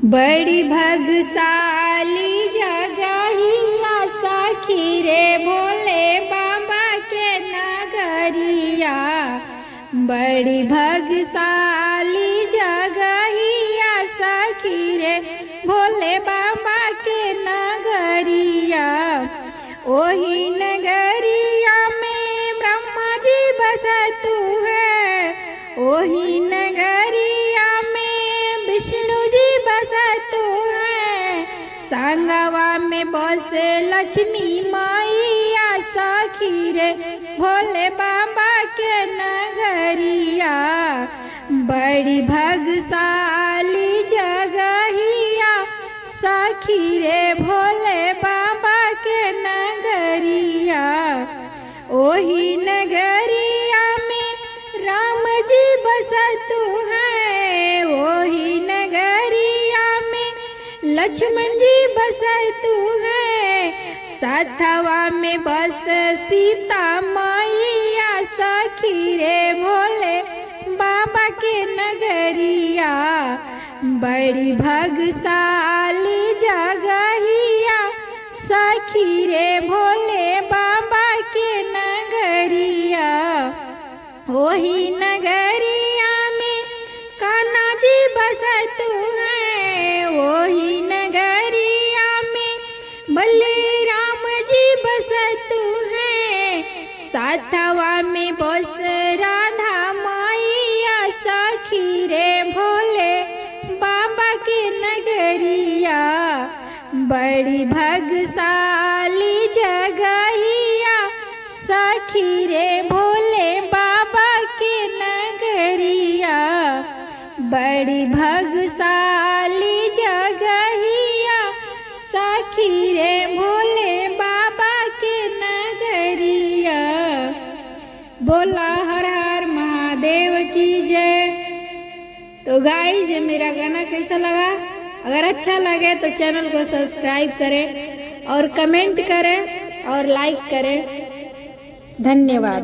बड़ी भगशाली जगहिया सखी रे भोले बाबा के नगरिया। बड़ी भगशाली जगहिया सखी रे भोले बाबा के नगरिया। ओही नगरिया में ब्रह्मा जी बसतु है, ओही नगरिया में विष्णु जी बसतु है। संगवा में बसे लक्ष्मी मैया सखी रे भोले बाबा के नगरिया। बड़ी भगशाली जगहिया सखी रे भोले बाबा के नगरिया। ओही नगरिया में राम जी बसतु है, ओही नगरिया में लक्ष्मण जी बसतु है। साथवा में बस सीता मैया सखी रे भोले बाबा के नगरिया। बड़ी भगशाली जगहिया सखी रे भोले बाबा के नगरिया। ओही नगरिया में कान्हा जी बसतु है, ओही नगरिया में बलराम जी बसतु है। साथवा में बस राधा मैया सखी रे भोले बाबा के नगरिया। बड़ी भगशाली जगहिया सखी रे भोले बाबा के नगरिया। बड़ी भगशाली जगहिया सखी रे भोले बाबा के नगरिया। बोला हर हर महादेव की जय। तो गाइस, मेरा गाना कैसा लगा? अगर अच्छा लगे तो चैनल को सब्सक्राइब करें और कमेंट करें और लाइक करें। धन्यवाद।